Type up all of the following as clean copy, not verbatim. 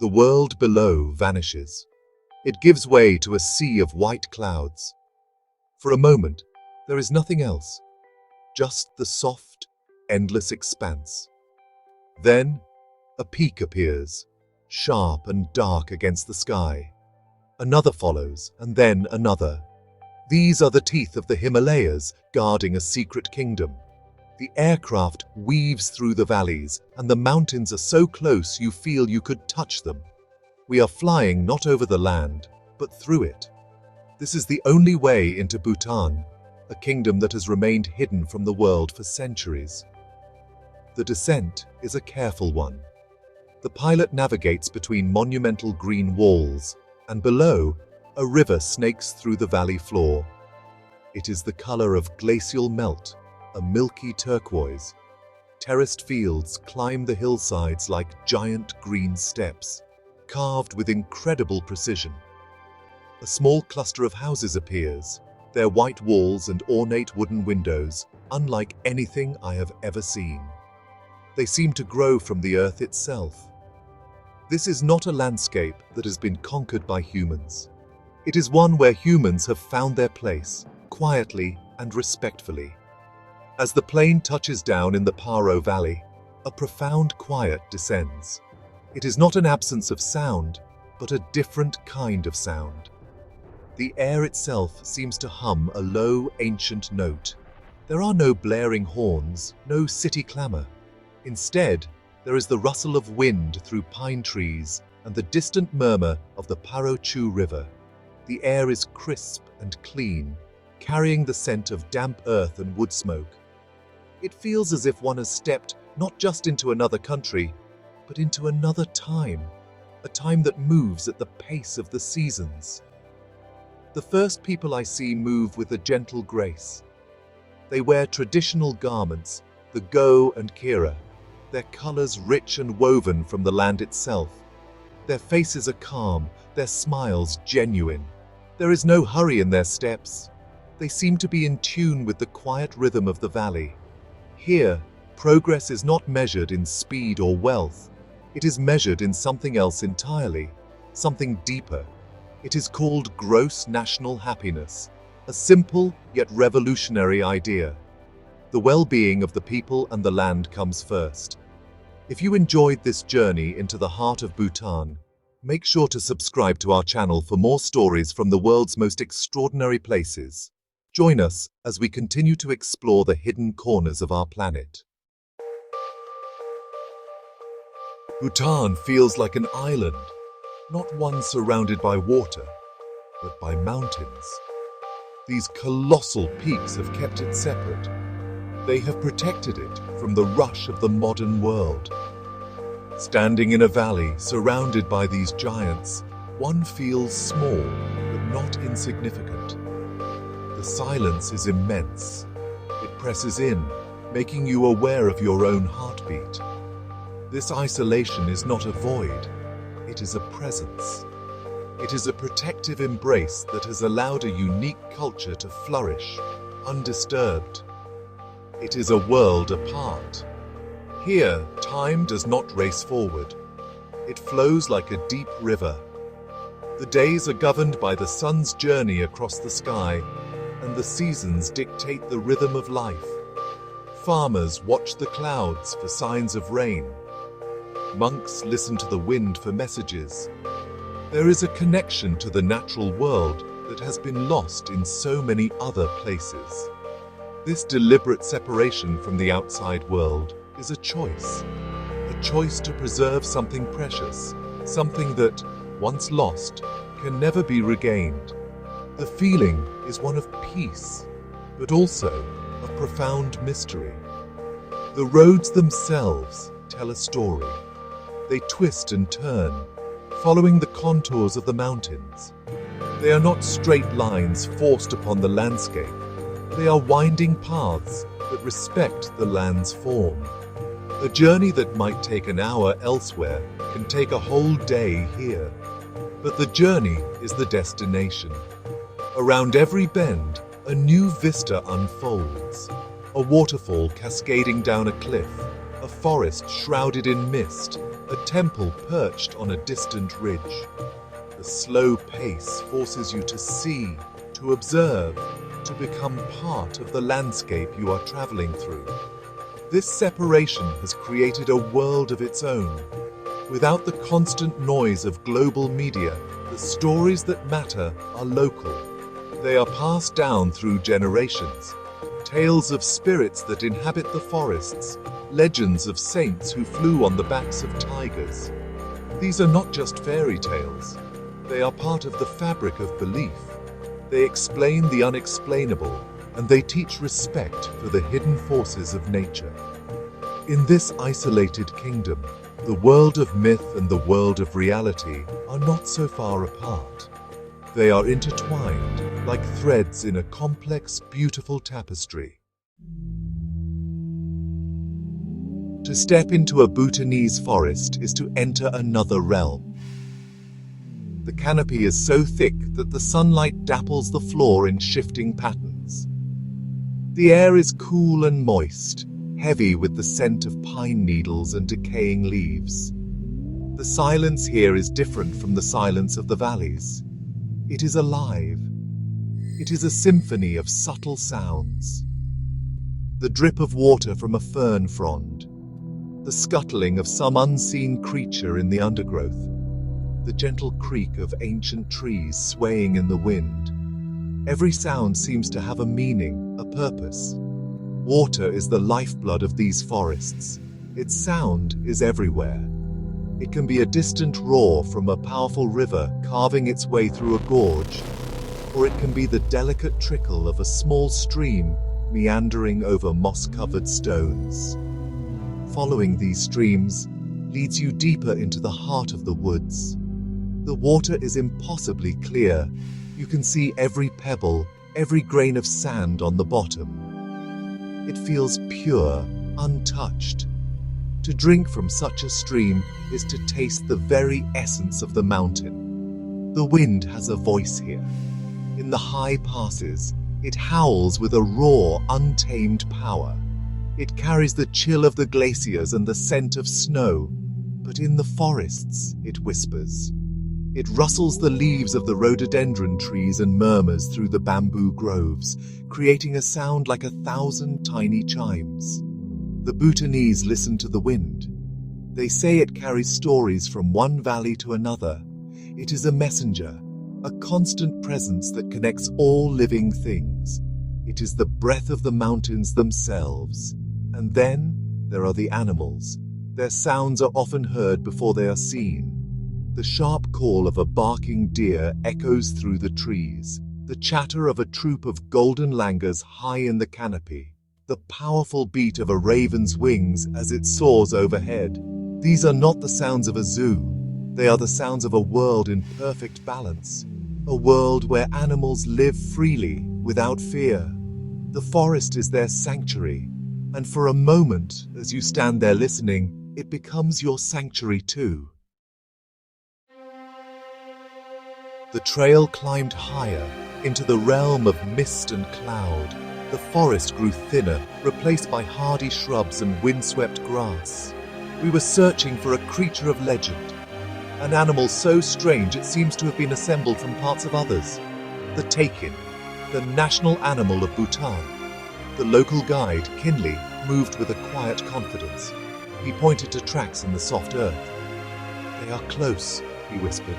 The world below vanishes. It gives way to a sea of white clouds. For a moment, there is nothing else, just the soft, endless expanse. Then, a peak appears, sharp and dark against the sky. Another follows, and then another. These are the teeth of the Himalayas, guarding a secret kingdom. The aircraft weaves through the valleys, and the mountains are so close you feel you could touch them. We are flying not over the land, but through it. This is the only way into Bhutan, a kingdom that has remained hidden from the world for centuries. The descent is a careful one. The pilot navigates between monumental green walls, and below, a river snakes through the valley floor. It is the color of glacial melt, a milky turquoise. Terraced fields climb the hillsides like giant green steps, carved with incredible precision. A small cluster of houses appears, their white walls and ornate wooden windows, unlike anything I have ever seen. They seem to grow from the earth itself. This is not a landscape that has been conquered by humans. It is one where humans have found their place, quietly and respectfully. As the plane touches down in the Paro Valley, a profound quiet descends. It is not an absence of sound, but a different kind of sound. The air itself seems to hum a low, ancient note. There are no blaring horns, no city clamor. Instead, there is the rustle of wind through pine trees and the distant murmur of the Paro Chu River. The air is crisp and clean, carrying the scent of damp earth and wood smoke. It feels as if one has stepped not just into another country, but into another time, a time that moves at the pace of the seasons. The first people I see move with a gentle grace. They wear traditional garments, the go and kira, their colors rich and woven from the land itself. Their faces are calm, their smiles genuine. There is no hurry in their steps. They seem to be in tune with the quiet rhythm of the valley. Here, progress is not measured in speed or wealth. It is measured in something else entirely, something deeper. It is called gross national happiness, a simple yet revolutionary idea. The well-being of the people and the land comes first. If you enjoyed this journey into the heart of Bhutan, make sure to subscribe to our channel for more stories from the world's most extraordinary places. Join us as we continue to explore the hidden corners of our planet. Bhutan feels like an island, not one surrounded by water, but by mountains. These colossal peaks have kept it separate. They have protected it from the rush of the modern world. Standing in a valley surrounded by these giants, one feels small but not insignificant. The silence is immense. It presses in, making you aware of your own heartbeat. This isolation is not a void, it is a presence. It is a protective embrace that has allowed a unique culture to flourish, undisturbed. It is a world apart. Here, time does not race forward. It flows like a deep river. The days are governed by the sun's journey across the sky, and the seasons dictate the rhythm of life. Farmers watch the clouds for signs of rain. Monks listen to the wind for messages. There is a connection to the natural world that has been lost in so many other places. This deliberate separation from the outside world is a choice to preserve something precious, something that, once lost, can never be regained. The feeling is one of peace, but also of profound mystery. The roads themselves tell a story. They twist and turn, following the contours of the mountains. They are not straight lines forced upon the landscape. They are winding paths that respect the land's form. A journey that might take an hour elsewhere can take a whole day here. But the journey is the destination. Around every bend, a new vista unfolds. A waterfall cascading down a cliff, a forest shrouded in mist, a temple perched on a distant ridge. The slow pace forces you to see, to observe, to become part of the landscape you are traveling through. This separation has created a world of its own. Without the constant noise of global media, the stories that matter are local. They are passed down through generations. Tales of spirits that inhabit the forests, legends of saints who flew on the backs of tigers. These are not just fairy tales. They are part of the fabric of belief. They explain the unexplainable, and they teach respect for the hidden forces of nature. In this isolated kingdom, the world of myth and the world of reality are not so far apart. They are intertwined like threads in a complex, beautiful tapestry. To step into a Bhutanese forest is to enter another realm. The canopy is so thick that the sunlight dapples the floor in shifting patterns. The air is cool and moist, heavy with the scent of pine needles and decaying leaves. The silence here is different from the silence of the valleys. It is alive. It is a symphony of subtle sounds. The drip of water from a fern frond, the scuttling of some unseen creature in the undergrowth, the gentle creak of ancient trees swaying in the wind. Every sound seems to have a meaning, a purpose. Water is the lifeblood of these forests. Its sound is everywhere. It can be a distant roar from a powerful river carving its way through a gorge, or it can be the delicate trickle of a small stream meandering over moss-covered stones. Following these streams leads you deeper into the heart of the woods. The water is impossibly clear. You can see every pebble, every grain of sand on the bottom. It feels pure, untouched. To drink from such a stream is to taste the very essence of the mountain. The wind has a voice here. In the high passes, it howls with a raw, untamed power. It carries the chill of the glaciers and the scent of snow, but in the forests, it whispers. It rustles the leaves of the rhododendron trees and murmurs through the bamboo groves, creating a sound like 1,000 tiny chimes. The Bhutanese listen to the wind. They say it carries stories from one valley to another. It is a messenger, a constant presence that connects all living things. It is the breath of the mountains themselves. And then there are the animals. Their sounds are often heard before they are seen. The sharp call of a barking deer echoes through the trees. The chatter of a troop of golden langurs high in the canopy. The powerful beat of a raven's wings as it soars overhead. These are not the sounds of a zoo. They are the sounds of a world in perfect balance. A world where animals live freely, without fear. The forest is their sanctuary. And for a moment, as you stand there listening, it becomes your sanctuary too. The trail climbed higher, into the realm of mist and cloud. The forest grew thinner, replaced by hardy shrubs and windswept grass. We were searching for a creature of legend, an animal so strange it seems to have been assembled from parts of others. The takin, the national animal of Bhutan. The local guide, Kinley, moved with a quiet confidence. He pointed to tracks in the soft earth. "They are close," he whispered,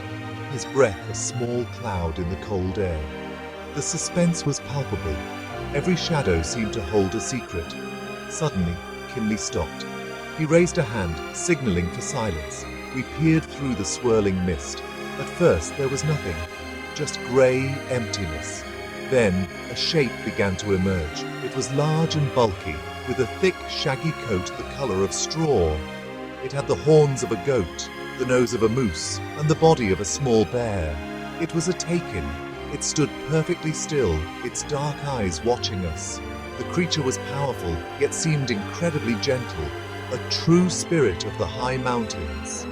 his breath a small cloud in the cold air. The suspense was palpable. Every shadow seemed to hold a secret. Suddenly, Kinley stopped. He raised a hand, signaling for silence. We peered through the swirling mist. At first, there was nothing, just grey emptiness. Then, a shape began to emerge. It was large and bulky, with a thick, shaggy coat the colour of straw. It had the horns of a goat, the nose of a moose, and the body of a small bear. It was a takin. It stood perfectly still, its dark eyes watching us. The creature was powerful, yet seemed incredibly gentle, a true spirit of the high mountains.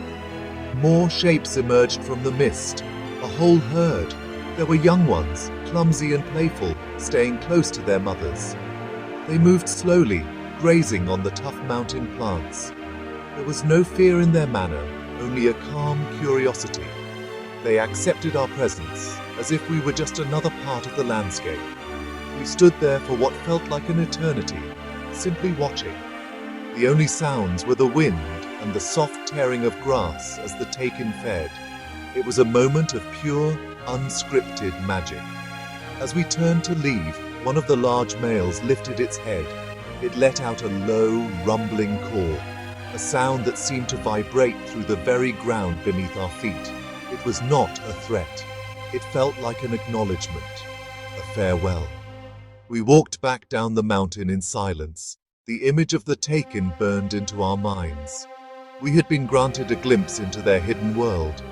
More shapes emerged from the mist, a whole herd. There were young ones, clumsy and playful, staying close to their mothers. They moved slowly, grazing on the tough mountain plants. There was no fear in their manner, only a calm curiosity. They accepted our presence, as if we were just another part of the landscape. We stood there for what felt like an eternity, simply watching. The only sounds were the wind and the soft tearing of grass as the takin fed. It was a moment of pure, unscripted magic. As we turned to leave, one of the large males lifted its head. It let out a low, rumbling call, a sound that seemed to vibrate through the very ground beneath our feet. It was not a threat. It felt like an acknowledgement, a farewell. We walked back down the mountain in silence. The image of the takin burned into our minds. We had been granted a glimpse into their hidden world,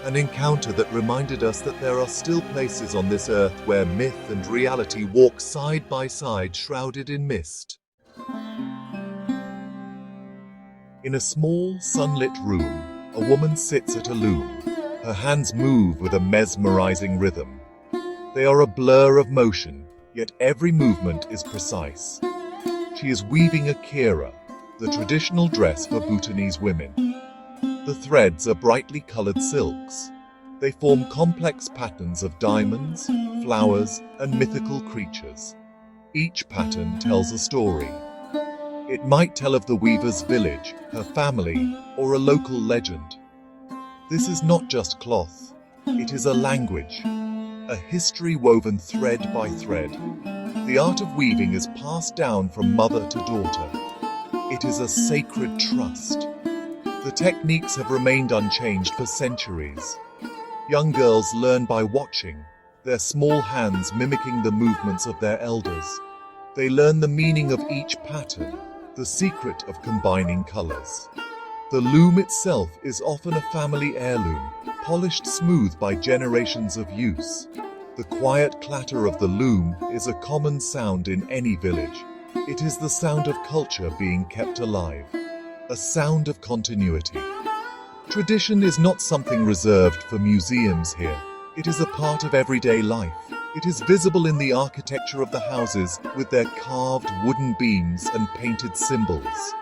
an encounter that reminded us that there are still places on this earth where myth and reality walk side by side, shrouded in mist. In a small, sunlit room, a woman sits at a loom. Her hands move with a mesmerizing rhythm. They are a blur of motion, yet every movement is precise. She is weaving a kira, the traditional dress for Bhutanese women. The threads are brightly colored silks. They form complex patterns of diamonds, flowers, and mythical creatures. Each pattern tells a story. It might tell of the weaver's village, her family, or a local legend. This is not just cloth. It is a language, a history woven thread by thread. The art of weaving is passed down from mother to daughter. It is a sacred trust. The techniques have remained unchanged for centuries. Young girls learn by watching, their small hands mimicking the movements of their elders. They learn the meaning of each pattern, the secret of combining colors. The loom itself is often a family heirloom, polished smooth by generations of use. The quiet clatter of the loom is a common sound in any village. It is the sound of culture being kept alive, a sound of continuity. Tradition is not something reserved for museums here. It is a part of everyday life. It is visible in the architecture of the houses with their carved wooden beams and painted symbols.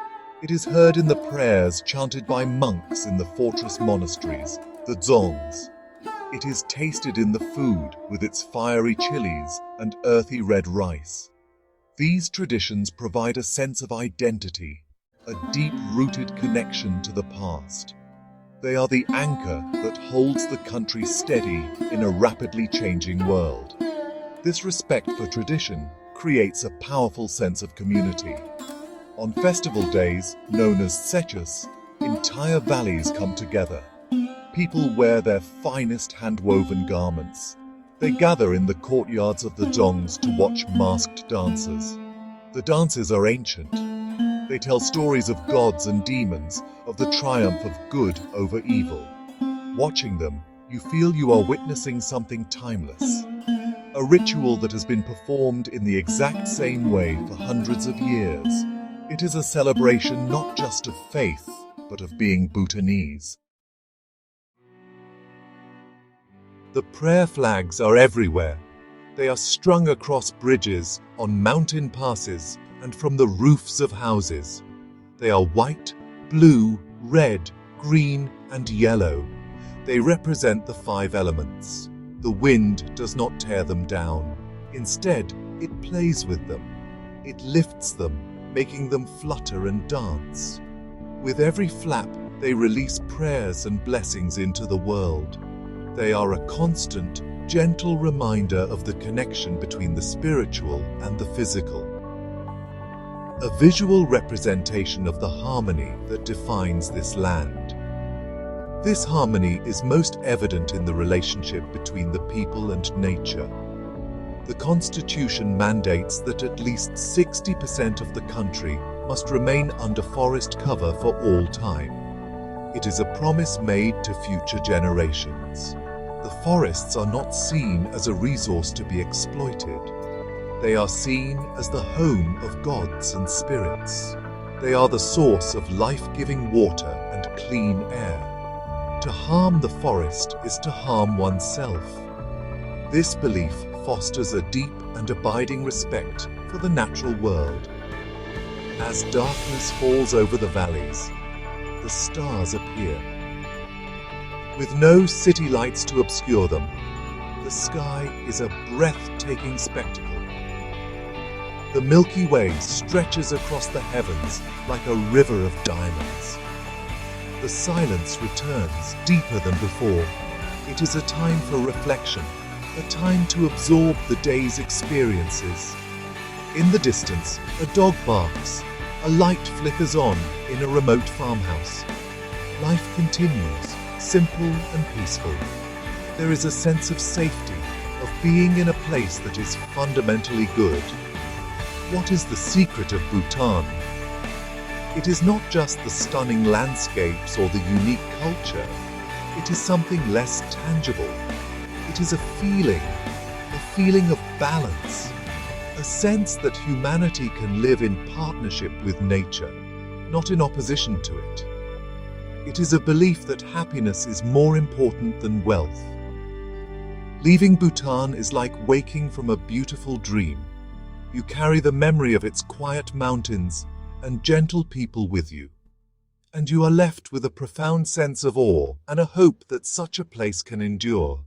It is heard in the prayers chanted by monks in the fortress monasteries, the dzongs. It is tasted in the food with its fiery chilies and earthy red rice. These traditions provide a sense of identity, a deep-rooted connection to the past. They are the anchor that holds the country steady in a rapidly changing world. This respect for tradition creates a powerful sense of community. On festival days, known as sechus, entire valleys come together. People wear their finest hand-woven garments. They gather in the courtyards of the dzongs to watch masked dances. The dances are ancient. They tell stories of gods and demons, of the triumph of good over evil. Watching them, you feel you are witnessing something timeless. A ritual that has been performed in the exact same way for hundreds of years. It is a celebration not just of faith, but of being Bhutanese. The prayer flags are everywhere. They are strung across bridges, on mountain passes, and from the roofs of houses. They are white, blue, red, green, and yellow. They represent the 5 elements. The wind does not tear them down. Instead, it plays with them. It lifts them, making them flutter and dance. With every flap, they release prayers and blessings into the world. They are a constant, gentle reminder of the connection between the spiritual and the physical. A visual representation of the harmony that defines this land. This harmony is most evident in the relationship between the people and nature. The Constitution mandates that at least 60% of the country must remain under forest cover for all time. It is a promise made to future generations. The forests are not seen as a resource to be exploited. They are seen as the home of gods and spirits. They are the source of life-giving water and clean air. To harm the forest is to harm oneself. This belief fosters a deep and abiding respect for the natural world. As darkness falls over the valleys, the stars appear. With no city lights to obscure them, the sky is a breathtaking spectacle. The Milky Way stretches across the heavens like a river of diamonds. The silence returns deeper than before. It is a time for reflection, a time to absorb the day's experiences. In the distance, a dog barks, a light flickers on in a remote farmhouse. Life continues, simple and peaceful. There is a sense of safety, of being in a place that is fundamentally good. What is the secret of Bhutan? It is not just the stunning landscapes or the unique culture. It is something less tangible. It is a feeling of balance, a sense that humanity can live in partnership with nature, not in opposition to it. It is a belief that happiness is more important than wealth. Leaving Bhutan is like waking from a beautiful dream. You carry the memory of its quiet mountains and gentle people with you, and you are left with a profound sense of awe and a hope that such a place can endure.